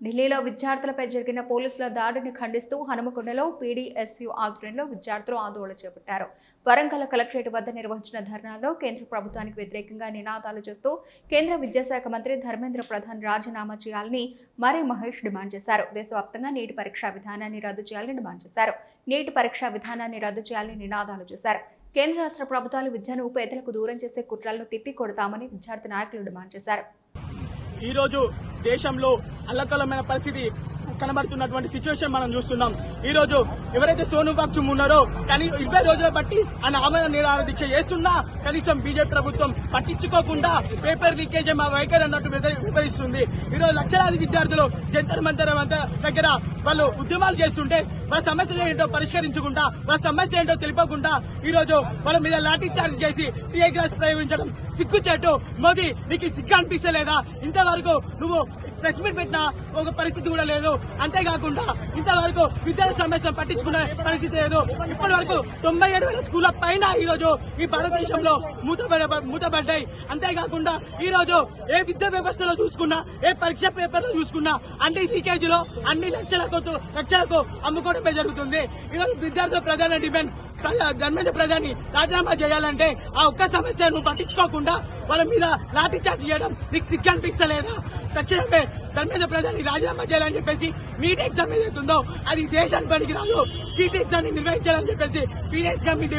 ఢిల్లీలో విద్యార్థులపై జరిగిన పోలీసుల దాడిని ఖండిస్తూ హనుమకొండలో పీడీఎస్యూ ఆధ్వర్యంలో విద్యార్థులు ఆందోళన చేపట్టారు. వరంగల్ కలెక్టరేట్ వద్ద నిర్వహించిన ధర్నాలో కేంద్ర ప్రభుత్వానికి వ్యతిరేకంగా నినాదాలు చేస్తూ కేంద్ర విద్యాశాఖ మంత్రి ధర్మేంద్ర ప్రధాన్ రాజీనామా చేయాలని మరి మహేష్ డిమాండ్ చేశారు. దేశవ్యాప్తంగా నీటి పరీక్షా విధానాన్ని రద్దు చేయాలని డిమాండ్ చేశారు. నీటి పరీక్షా విధానాన్ని రద్దు చేయాలని నినాదాలు చేశారు. కేంద్ర రాష్ట్ర ప్రభుత్వాలు విద్యను పేదలకు దూరం చేసే కుట్రలను తిప్పికొడతామని విద్యార్థి నాయకులు డిమాండ్ చేశారు. ఈ రోజు దేశంలో అల్లకల్లమైన పరిస్థితి కనబడుతున్నటువంటి సిచ్యువేషన్ మనం చూస్తున్నాం. ఈ రోజు ఎవరైతే సోను వాక్చుమ్ ఉన్నారో కానీ 20 రోజుల బట్టి ఆయన ఆమరణ నిరాహార దీక్ష చేస్తున్నా కనీసం బీజేపీ ప్రభుత్వం పట్టించుకోకుండా పేపర్ లీకేజ్ మా వైఖరి అన్నట్టు వివరిస్తుంది. ఈ రోజు లక్షలాది విద్యార్థులు జంతర్ మంతర్ దగ్గర వాళ్ళు ఉద్యమాలు చేస్తుంటే వాళ్ళ సమస్యలు ఏంటో పరిష్కరించకుండా వాళ్ళ సమస్య ఏంటో తెలిపకుండా ఈ రోజు వాళ్ళ మీద లాఠీ చార్జ్ చేసి టీఏ గ్యాస్ ప్రయోగించడం సిగ్గుచేటు. మోదీ నీకు సిగ్గు అనిపిస్తలేదా? ఇంతవరకు నువ్వు ప్రెస్ మీట్ పెట్టిన ఒక పరిస్థితి కూడా లేదు. అంతేకాకుండా ఇంతవరకు విద్యార్థి సమస్యను పట్టించుకునే పరిస్థితి లేదు. ఇప్పటి వరకు 97,000 స్కూళ్ల పైన ఈ రోజు ఈ భారతదేశంలో మూతపడ్డాయి. అంతేకాకుండా ఈ రోజు ఏ విద్యా వ్యవస్థలో చూసుకున్నా ఏ పరీక్ష పేపర్లో చూసుకున్నా అన్ని లీకేజీలో అన్ని లక్షలకు అమ్ముకోవడమే జరుగుతుంది. ఈ రోజు విద్యార్థుల ప్రధాన డిమాండ్ ధర్మేంద్ర ప్రధాని రాజీనామా చేయాలంటే ఆ ఒక్క సమస్య నువ్వు పట్టించుకోకుండా వాళ్ళ మీద లాఠీ చార్జ్ చేయడం నీకు సిగ్గు అనిపిస్తలేదా? తక్షణమే ధర్మేంద్ర ప్రధాని రాజీనామా చేయాలని చెప్పేసి నీట్ ఎగ్జామ్ ఏదైతుందో అది దేశానికి పనికి రాదు. సీట్ ఎగ్జామ్ ని నిర్వహించాలని చెప్పేసి పీరియస్ కమిటీ